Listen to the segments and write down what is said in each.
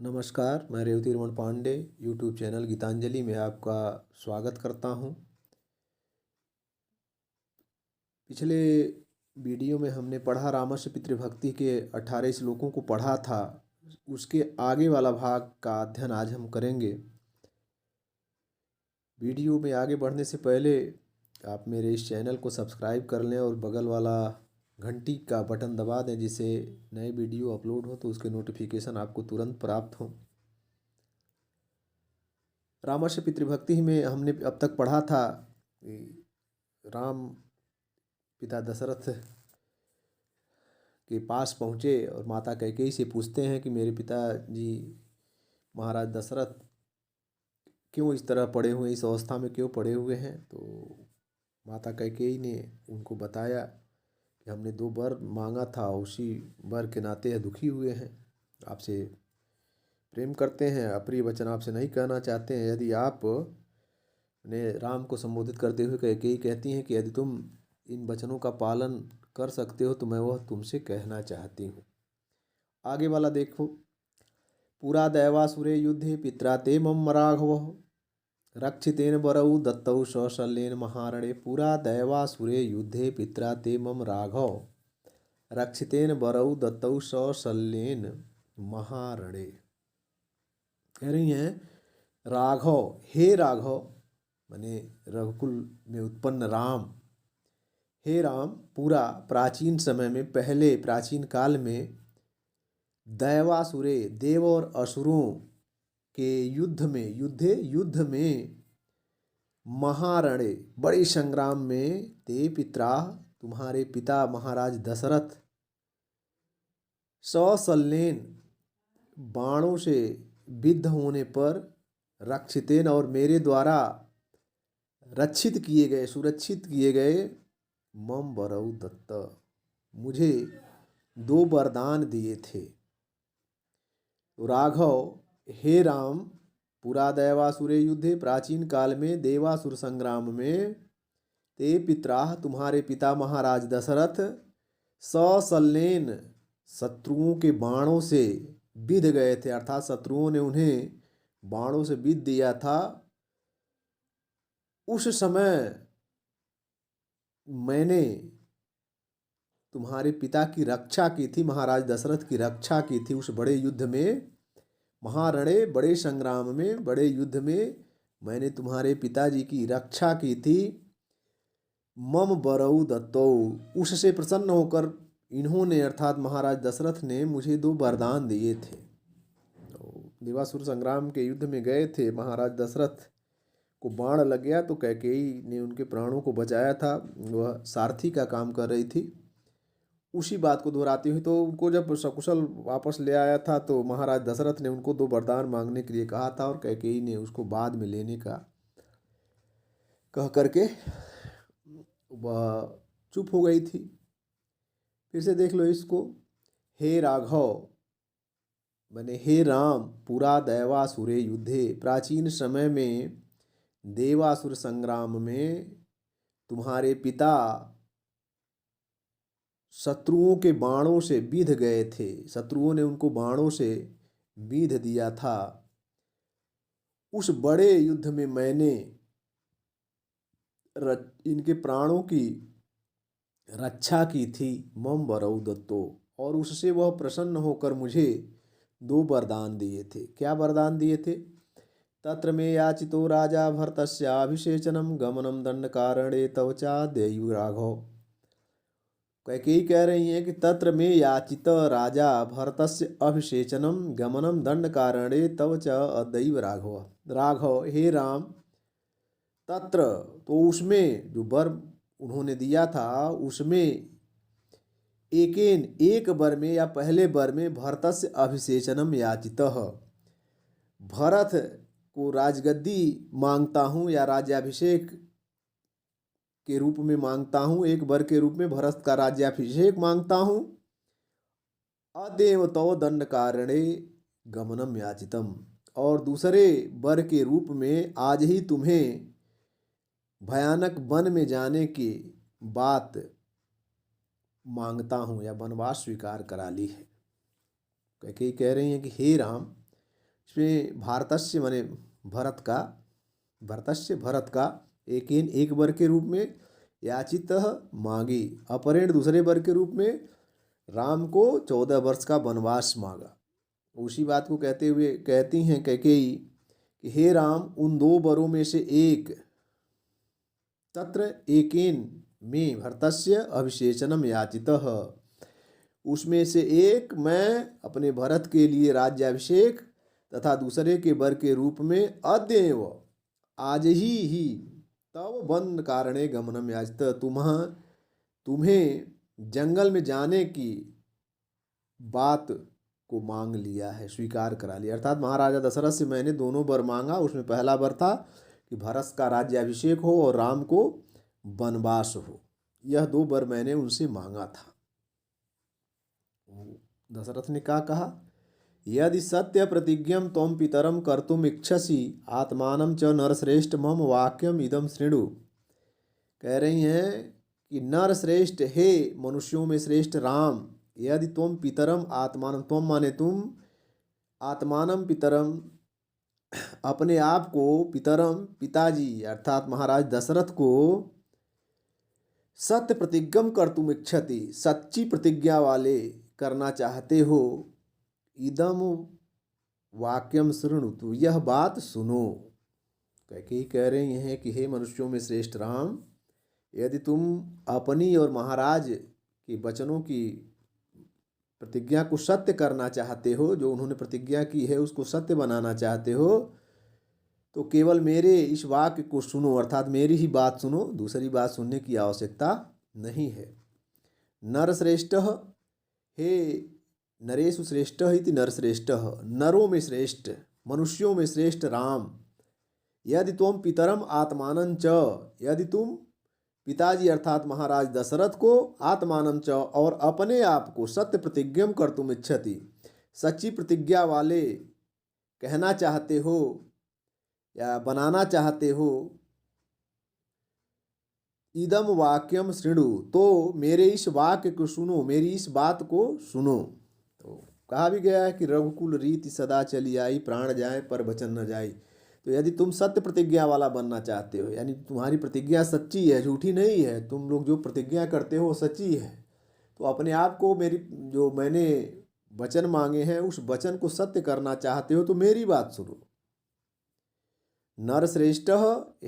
नमस्कार, मैं Revati Raman Pandey YouTube channel Geetanjali में आपका स्वागत करता हूं। पिछले वीडियो में हमने पढ़ा रामस्य पितृभक्ति के 18 श्लोकों को पढ़ा था। उसके आगे वाला भाग का अध्ययन आज हम करेंगे। वीडियो में आगे बढ़ने से पहले आप मेरे इस चैनल को सब्सक्राइब कर लें और बगल वाला घंटी का बटन दबा दें, जिससे नए वीडियो अपलोड हो तो उसके नोटिफिकेशन आपको तुरंत प्राप्त हो। रामस्य पितृभक्ति में हमने अब तक पढ़ा था कि राम पिता दशरथ के पास पहुँचे और माता कैकेयी से पूछते हैं कि मेरे पिताजी महाराज दशरथ क्यों इस तरह पड़े हुए, इस अवस्था में क्यों पड़े हुए हैं। तो माता कैकेयी ने उनको बताया कि हमने 2 वर मांगा था, उसी वर के नाते यह दुखी हुए हैं, आपसे प्रेम करते हैं, अप्रिय वचन आपसे नहीं कहना चाहते हैं। यदि आप ने राम को संबोधित करते हुए कैकेयी कहती हैं कि यदि तुम इन वचनों का पालन कर सकते हो तो मैं वह तुमसे कहना चाहती हूँ। आगे वाला देखो। पुरा दैवासुरे युद्धे पित्रा ते मम राघव रक्षितेन वरौ दत्तौ सशल्येन महारणे। पुरा दैवासुरे युद्धे पित्रा ते मम राघव रक्षितेन वरौ दत्तौ सशल्येन महारणे। कह रही हैं राघव, हे राघव माने रघुकुल में उत्पन्न राम, हे राम, पूरा प्राचीन समय में, पहले प्राचीन काल में दैवासुरे देव और असुरों के युद्ध में महारणे बड़े संग्राम में ते पित्रा तुम्हारे पिता महाराज दशरथ सशल्येन बाणों से विद्ध होने पर रक्षितेन और मेरे द्वारा रक्षित किए गए, सुरक्षित किए गए, मम वरौ दत्त मुझे 2 वरदान दिए थे। तो राघव, हे राम, पुरा दैवासुरे युद्धे प्राचीन काल में देवासुर संग्राम में ते पित्राह तुम्हारे पिता महाराज दशरथ सशल्येन शत्रुओं के बाणों से विध गए थे, अर्थात शत्रुओं ने उन्हें बाणों से विध दिया था। उस समय मैंने तुम्हारे पिता की रक्षा की थी, महाराज दशरथ की रक्षा की थी उस बड़े युद्ध में, महारणे बड़े संग्राम में, बड़े युद्ध में मैंने तुम्हारे पिताजी की रक्षा की थी। मम वरौ दत्तौ, उससे प्रसन्न होकर इन्होंने अर्थात महाराज दशरथ ने मुझे 2 वरदान दिए थे। तो देवासुर संग्राम के युद्ध में गए थे, महाराज दशरथ को बाण लग गया तो कैकेयी ने उनके प्राणों को बचाया था, वह सारथी का काम कर रही थी। उसी बात को दोहराती हुई तो उनको जब सकुशल वापस ले आया था तो महाराज दशरथ ने उनको 2 वरदान मांगने के लिए कहा था और कैकेयी ने उसको बाद में लेने का कह करके वह चुप हो गई थी। फिर से देख लो इसको। हे राघव माने हे राम, पुरा दैवासुरे युद्धे प्राचीन समय में देवासुर संग्राम में तुम्हारे पिता शत्रुओं के बाणों से विध गए थे, शत्रुओं ने उनको बाणों से विध दिया था। उस बड़े युद्ध में मैंने इनके प्राणों की रक्षा की थी, मम वरौ दत्तो, और उससे वह प्रसन्न होकर मुझे 2 वरदान दिए थे। क्या वरदान दिए थे? तत्र मे याचितो राजा भरतस्याभिषेचनम गमनम दंड कारणे तव चाद्यैव राघव। कैकेयी कह रही हैं कि तत्र में याचित राजा भरतस्य अभिषेचनम गमनम दंड कारणे तव च अद्यैव राघव। राघव, हे राम, तत्र तो उसमें जो वर उन्होंने दिया था उसमें एक वर में या पहले वर में भरतस्य अभिषेचनम याचितः, भरत को राजगद्दी मांगता हूँ या राज्याभिषेक के रूप में मांगता हूँ, एक वर के रूप में भरत का राज्याभिषेक मांगता हूँ। अदेव तो दंड कारणे गमनम याचितम, और दूसरे वर के रूप में आज ही तुम्हें भयानक वन में जाने की बात मांगता हूँ या वनवास स्वीकार करा ली है। कैकेयी कह रही हैं कि हे राम, इसमें भारतस्य माने भरत का एकेन एक वर के रूप में, याचितः मांगी, अपरेण दूसरे वर के रूप में राम को 14 वर्ष का वनवास मांगा। उसी बात को कहते हुए कहती हैं कैकेयी कि हे राम, उन 2 वरों में से एक, तत्र एकेन में भरतस्य अभिषेचनम याचितः, उसमें से एक मैं अपने भरत के लिए राज्याभिषेक तथा दूसरे के वर के रूप में अद्येव आज ही तव वन कारणे गमनम याचित, तुम्हें जंगल में जाने की बात को मांग लिया है, स्वीकार करा लिया। अर्थात महाराजा दशरथ से मैंने दोनों वर मांगा। उसमें पहला वर था कि भरत का राज्याभिषेक हो और राम को वनवास हो। यह 2 वर मैंने उनसे मांगा था। दशरथ ने क्या कहा? यदि सत्य प्रतिज्ञम त्वं पितरम कर्तुम इच्छसि आत्मानं च नरश्रेष्ठ मम वाक्यम इदम शृणु। कह रही हैं कि नरश्रेष्ठ, हे मनुष्यों में श्रेष्ठ राम, यदि त्वं पितरम आत्मानं, त्वं माने तुम, आत्मानं पितरम अपने आप को, पितरम पिताजी अर्थात महाराज दशरथ को, सत्य प्रतिज्ञम कर्तुम इच्छति सच्ची प्रतिज्ञा वाले करना चाहते हो, इदम वाक्यम शृणु, तो यह बात सुनो। कैकेयी कह रही हैं कि हे मनुष्यों में श्रेष्ठ राम, यदि तुम अपनी और महाराज के वचनों की प्रतिज्ञा को सत्य करना चाहते हो, जो उन्होंने प्रतिज्ञा की है उसको सत्य बनाना चाहते हो, तो केवल मेरे इस वाक्य को सुनो, अर्थात मेरी ही बात सुनो, दूसरी बात सुनने की आवश्यकता नहीं है। नरश्रेष्ठः, हे नरेषु श्रेष्ठः इति नरश्रेष्ठः, नरों में श्रेष्ठ, मनुष्यों में श्रेष्ठ राम, यदि त्वं पितरम आत्मानं च, यदि तुम पिताजी अर्थात महाराज दशरथ को, आत्मानं च और अपने आप को, सत्य प्रतिज्ञम कर्तुम इच्छति सच्ची प्रतिज्ञा वाले कहना चाहते हो या बनाना चाहते हो, इदम वाक्यम शृणु, तो मेरे इस वाक्य को सुनो, मेरी इस बात को सुनो। तो कहा भी गया है कि रघुकुल रीति सदा चली आई, प्राण जाए पर वचन न जाई। तो यदि तुम सत्य प्रतिज्ञा वाला बनना चाहते हो, यानी तुम्हारी प्रतिज्ञा सच्ची है, झूठी नहीं है, तुम लोग जो प्रतिज्ञा करते हो सच्ची है, तो अपने आप को, मेरी जो मैंने वचन मांगे हैं उस वचन को सत्य करना चाहते हो, तो मेरी बात सुनो। नरश्रेष्ठ,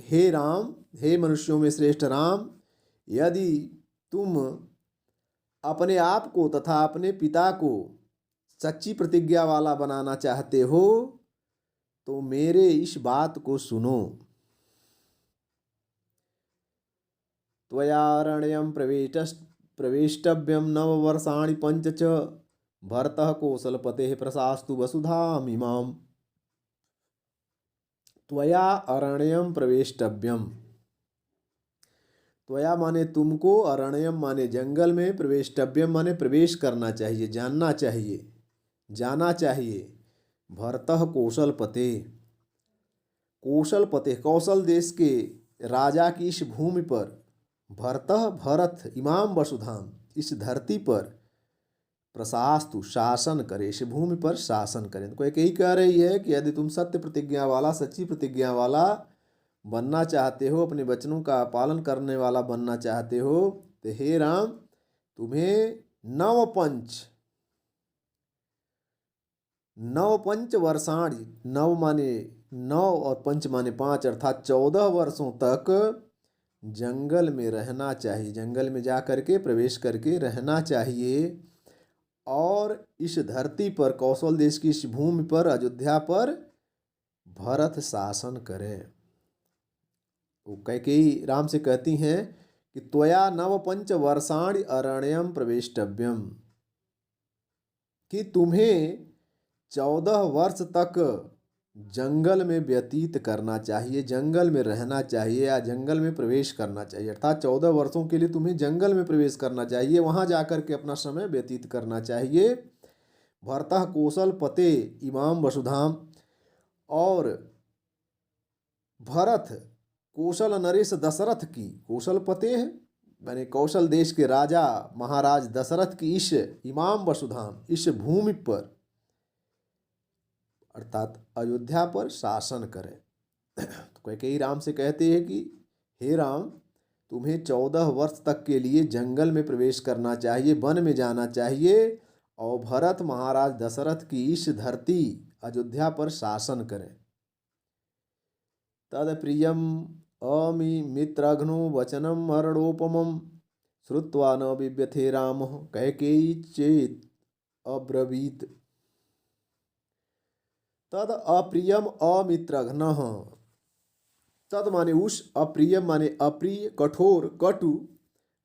हे राम, हे मनुष्यों में श्रेष्ठ राम, यदि तुम अपने आप को तथा अपने पिता को सच्ची प्रतिज्ञा वाला बनाना चाहते हो, तो मेरे इस बात को सुनो। त्वयारण्यं प्रवेष्टव्यं 9 वर्षाणि 5 च, भरतः कौशलपतेः प्रशास्तु वसुधामिमाम्। त्वया अरण्यम प्रवेष्टव्यम, त्वया माने तुमको, अरण्यम माने जंगल में, प्रवेष्टव्यम माने प्रवेश करना चाहिए, जानना चाहिए, जाना चाहिए। भरतः कौशलपते, कौशलपते कौशल देश के राजा की इस भूमि पर, भरतः भरत, इमाम वसुधाम इस धरती पर, प्रशास्तु शासन करे, इस भूमि पर शासन करें। तो कोई यही कह रही है कि यदि तुम सत्य प्रतिज्ञा वाला, सच्ची प्रतिज्ञा वाला बनना चाहते हो, अपने वचनों का पालन करने वाला बनना चाहते हो, तो हे राम, तुम्हें 9 पंच वर्षाणि, 9 माने 9 और पंच माने 5, अर्थात 14 वर्षों तक जंगल में रहना चाहिए, जंगल में जा करके प्रवेश करके रहना चाहिए, और इस धरती पर, कौशल देश की इस भूमि पर, अयोध्या पर भरत शासन करें। तो कैकेयी राम से कहती हैं कि त्वया 9 पंच वर्षाणि अरण्यम प्रवेष्टव्यम, कि तुम्हें 14 वर्ष तक जंगल में व्यतीत करना चाहिए, जंगल में रहना चाहिए या जंगल में प्रवेश करना चाहिए। अर्थात 14 वर्षों के लिए तुम्हें जंगल में प्रवेश करना चाहिए, वहाँ जाकर के अपना समय व्यतीत करना चाहिए। भरतः कौशलपते इमाम वसुधाम, और भरत कौशल नरेश दशरथ की, कौशलपते है मैंने कौशल देश के राजा महाराज दशरथ की इस इमाम वसुधाम इस भूमि पर, अर्थात अयोध्या पर शासन करें। तो कैकेयी राम से कहते हैं कि हे राम, तुम्हें 14 वर्ष तक के लिए जंगल में प्रवेश करना चाहिए, वन में जाना चाहिए और भरत महाराज दशरथ की इस धरती अयोध्या पर शासन करें। तद प्रियम अमि मित्रघ्नो वचनम मरणोपमम श्रुत्वा न बिव्यथे राम कैकेयी चेत अब्रवीत। तद अप्रियम अमित्रघ्न, तद माने उस, अप्रियम माने अप्रिय, कठोर, कटु,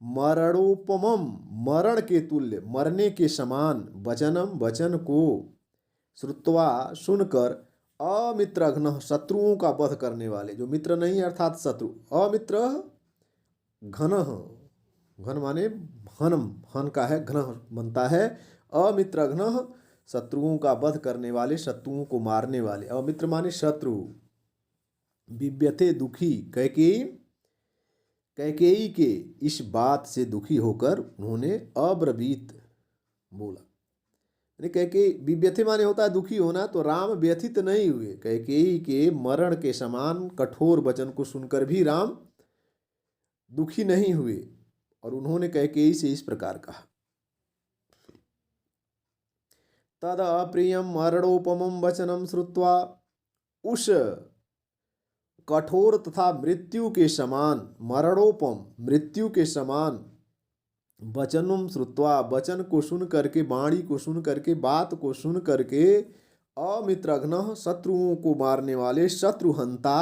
मरणोपमम मरण के तुल्य, मरने के समान, वचनम वचन को, श्रुत्वा सुनकर, अमित्रघ्न शत्रुओं का वध करने वाले, जो मित्र नहीं अर्थात शत्रु, अमित्र घन, घन माने हनम, हन का है घन बनता है, अमित्रघ्न शत्रुओं का वध करने वाले, शत्रुओं को मारने वाले, अमित्र माने शत्रु, बिव्यथे दुखी, कैकेयी के इस बात से दुखी होकर उन्होंने अब्रवीत बोला। कैकेयी, विव्यथे माने होता है दुखी होना, तो राम व्यथित नहीं हुए, कैकेयी के मरण के समान कठोर वचन को सुनकर भी राम दुखी नहीं हुए और उन्होंने कैकेयी से इस प्रकार कहा, तद अप्रियम मरणोपमम वचनम श्रुत्वा, उस कठोर तथा मृत्यु के समान, मरणोपम मृत्यु के समान, वचनम श्रुत्वा वचन को सुन करके, वाणी को सुन करके, बात को सुन करके, अमित्रघ्न शत्रुओं को मारने वाले, शत्रुहंता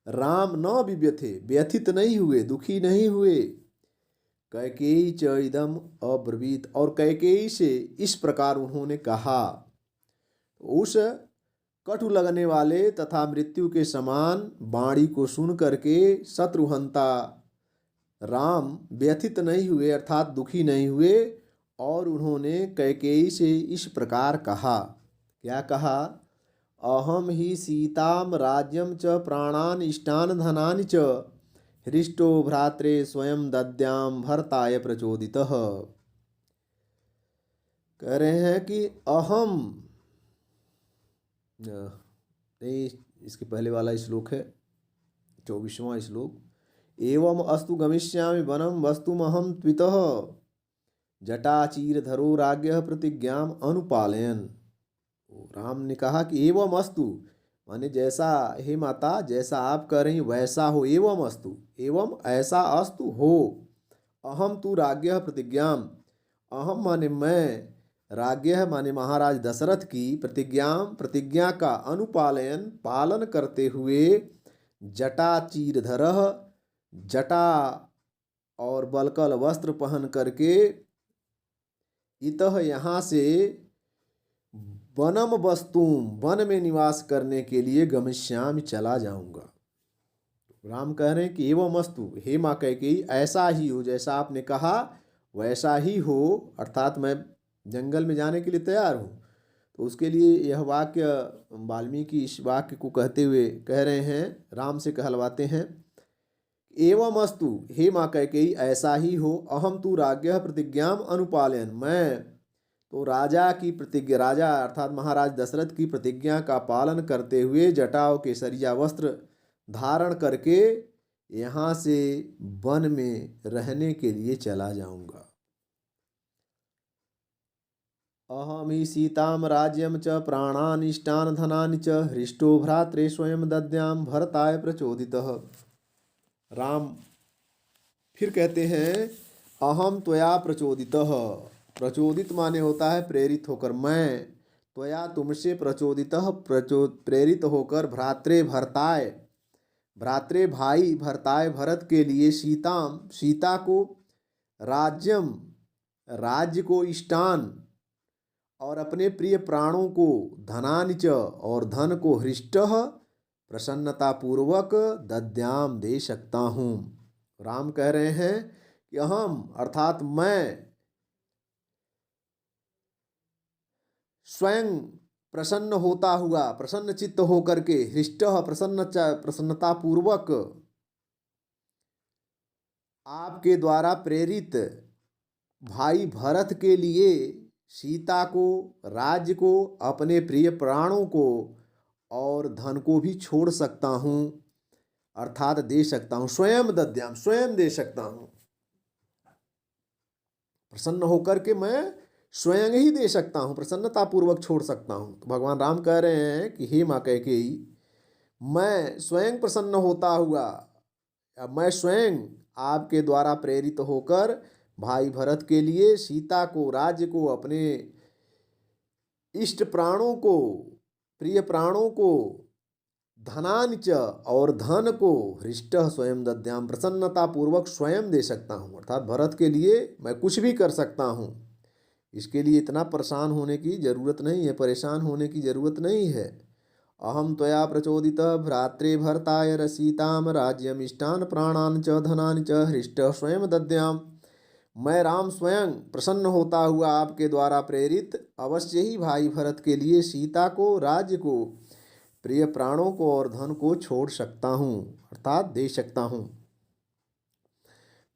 राम न विव्यथे व्यथित नहीं हुए, दुखी नहीं हुए, कैकेयी च इदम अब्रवीत, और कैकेयी से इस प्रकार उन्होंने कहा। उस कटु लगने वाले तथा मृत्यु के समान वाणी को सुन करके शत्रुहंता राम व्यथित नहीं हुए अर्थात दुखी नहीं हुए, और उन्होंने कैकेयी से इस प्रकार कहा। क्या कहा? अहम ही सीताम राज्यम च प्राणान इष्टान धनानि च हृष्टो भ्रात्रे स्वयं दद्याम भरताय प्रचोदितः। कह रहे हैं कि अहम, नहीं इसके पहले वाला श्लोक है 24वां श्लोक, एवं अस्तु गमिष्यामि वनम वस्तुमहं त्वितः जटाचीरधरो राज्ञः प्रतिज्ञाम अनुपालयन। राम ने कहा कि एवं अस्तु माने जैसा, हे माता जैसा आप कह रही वैसा हो, एवं अस्तु एवं ऐसा अस्तु हो, अहम तु राज्ञः प्रतिज्ञाम, अहम माने मैं, राज्ञः माने महाराज दशरथ की, प्रतिज्ञा का अनुपालयन पालन करते हुए, जटाचीरधरः जटा और बलकल वस्त्र पहन करके, इतः यहाँ से, वनम वस्तुम वन में निवास करने के लिए, गमिष्यामि चला जाऊंगा। राम कह रहे हैं कि एवं अस्तु, हे माँ कैकेयी ऐसा ही हो, जैसा आपने कहा वैसा ही हो, अर्थात मैं जंगल में जाने के लिए तैयार हूँ। तो उसके लिए यह वाक्य वाल्मीकि इस वाक्य को कहते हुए कह रहे हैं, राम से कहलवाते हैं, एवं अस्तु हे माँ कैकेयी ऐसा ही हो, अहम तु राज्ञः प्रतिज्ञाम अनुपालयन, मैं तो राजा की प्रतिज्ञा, राजा अर्थात महाराज दशरथ की प्रतिज्ञा का पालन करते हुए, जटाओं के सरिया वस्त्र धारण करके यहाँ से वन में रहने के लिए चला जाऊंगा। अहम ही सीताम राज्यम च प्राणान इष्टान धनानि च हृष्टो भ्रात्रे स्वयं दद्याम भरताय प्रचोदितः। राम फिर कहते हैं, अहम त्वया प्रचोदितः, प्रचोदित माने होता है प्रेरित होकर, मैं त्वया तुमसे प्रचोदितः प्रेरित होकर, भ्रात्रे भरताय, भ्रात्रे भाई, भरताय भरत के लिए, सीताम सीता को, राज्यम राज्य को, इष्टान और अपने प्रिय प्राणों को, धनानि च और धन को, हृष्टः प्रसन्नतापूर्वक, दद्याम दे सकता हूँ। राम कह रहे हैं कि अहम अर्थात मैं स्वयं प्रसन्न होता हुआ, प्रसन्न चित्त होकर के, हृष्टः प्रसन्नतापूर्वक, आपके द्वारा प्रेरित भाई भरत के लिए सीता को, राज्य को, अपने प्रिय प्राणों को और धन को भी छोड़ सकता हूँ, अर्थात दे सकता हूँ। स्वयं दद्याम, स्वयं दे सकता हूँ। प्रसन्न होकर के मैं स्वयं ही दे सकता हूँ, प्रसन्नता पूर्वक छोड़ सकता हूँ। तो भगवान राम कह रहे हैं कि हे माँ कैकेयी, मैं स्वयं प्रसन्न होता हुआ, मैं स्वयं आपके द्वारा प्रेरित होकर भाई भरत के लिए सीता को, राज्य को, अपने इष्ट प्राणों को, प्रिय प्राणों को, धनानिच और धन को, हृष्टः स्वयं दद्याम, प्रसन्नता पूर्वक स्वयं दे सकता हूँ। अर्थात भरत के लिए मैं कुछ भी कर सकता हूँ। इसके लिए इतना परेशान होने की जरूरत नहीं है, परेशान होने की जरूरत नहीं है। अहम त्वया प्रचोदितः भ्रात्रे भरताय रसीताम राज्यम इष्टान प्राणान च धनानि च हृष्टः स्वयं दद्याम। मैं राम स्वयं प्रसन्न होता हुआ आपके द्वारा प्रेरित अवश्य ही भाई भरत के लिए सीता को, राज्य को, प्रिय प्राणों को और धन को छोड़ सकता हूँ, अर्थात दे सकता हूँ।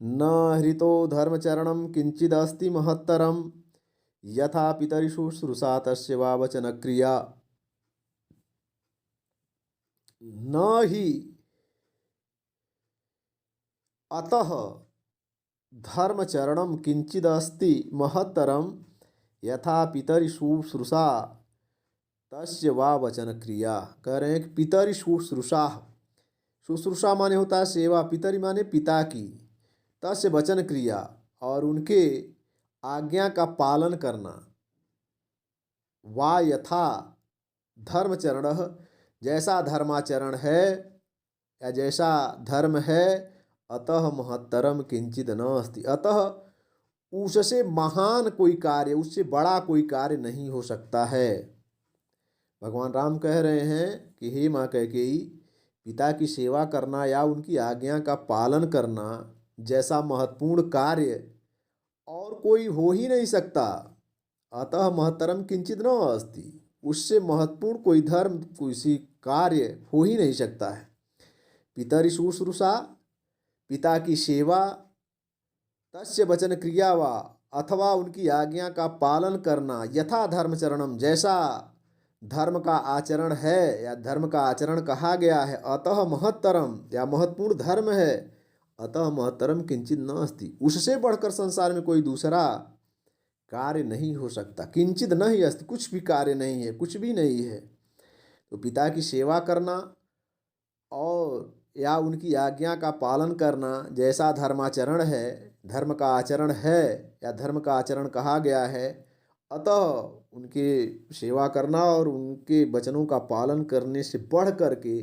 न हृतो धर्मचरणम किंचिदस्ति महत्तरम यथा पितरिषु श्रुषा तस्य वा वचन क्रिया। न ही अतः धर्मचरणम किंचिदस्ति महत्तरम यथा पितरिषु श्रुषा तस्य वा वचन क्रिया। कह रहे हैं कि पितरि शुश्रूषा, शुश्रूषा माने होता है सेवा, पितरि माने पिता की, तस्य वचन क्रिया और उनके आज्ञा का पालन करना, वा यथा धर्मचरण, जैसा धर्माचरण है या जैसा धर्म है, अतः महत्तरम किंचित न अस्ति, अतः उससे महान कोई कार्य, उससे बड़ा कोई कार्य नहीं हो सकता है। भगवान राम कह रहे हैं कि हे माँ कैकेयी, पिता की सेवा करना या उनकी आज्ञा का पालन करना जैसा महत्वपूर्ण कार्य और कोई हो ही नहीं सकता। अतः महत्तरम किंचित न अस्ति, उससे महत्वपूर्ण कोई धर्म, कोई कार्य हो ही नहीं सकता है। पितरि शुश्रूषा, पिता की सेवा, तस्य वचन क्रिया वा, अथवा उनकी आज्ञा का पालन करना, यथा धर्मचरणम, जैसा धर्म का आचरण है या धर्म का आचरण कहा गया है, अतः महत्तरम या महत्वपूर्ण धर्म है, अतः महत्तरम किंचित न अस्ति, उससे बढ़कर संसार में कोई दूसरा कार्य नहीं हो सकता। किंचित न ही अस्ति, कुछ भी कार्य नहीं है, कुछ भी नहीं है। तो पिता की सेवा करना और या उनकी आज्ञा का पालन करना जैसा धर्माचरण है, धर्म का आचरण है या धर्म का आचरण कहा गया है, अतः उनके सेवा करना और उनके वचनों का पालन करने से बढ़ कर के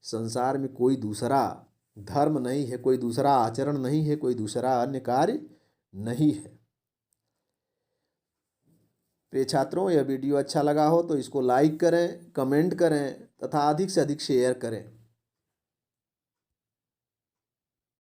संसार में कोई दूसरा धर्म नहीं है, कोई दूसरा आचरण नहीं है, कोई दूसरा अन्य कार्य नहीं है। प्रिय छात्रों, यह वीडियो अच्छा लगा हो तो इसको लाइक करें, कमेंट करें तथा अधिक से अधिक शेयर करें।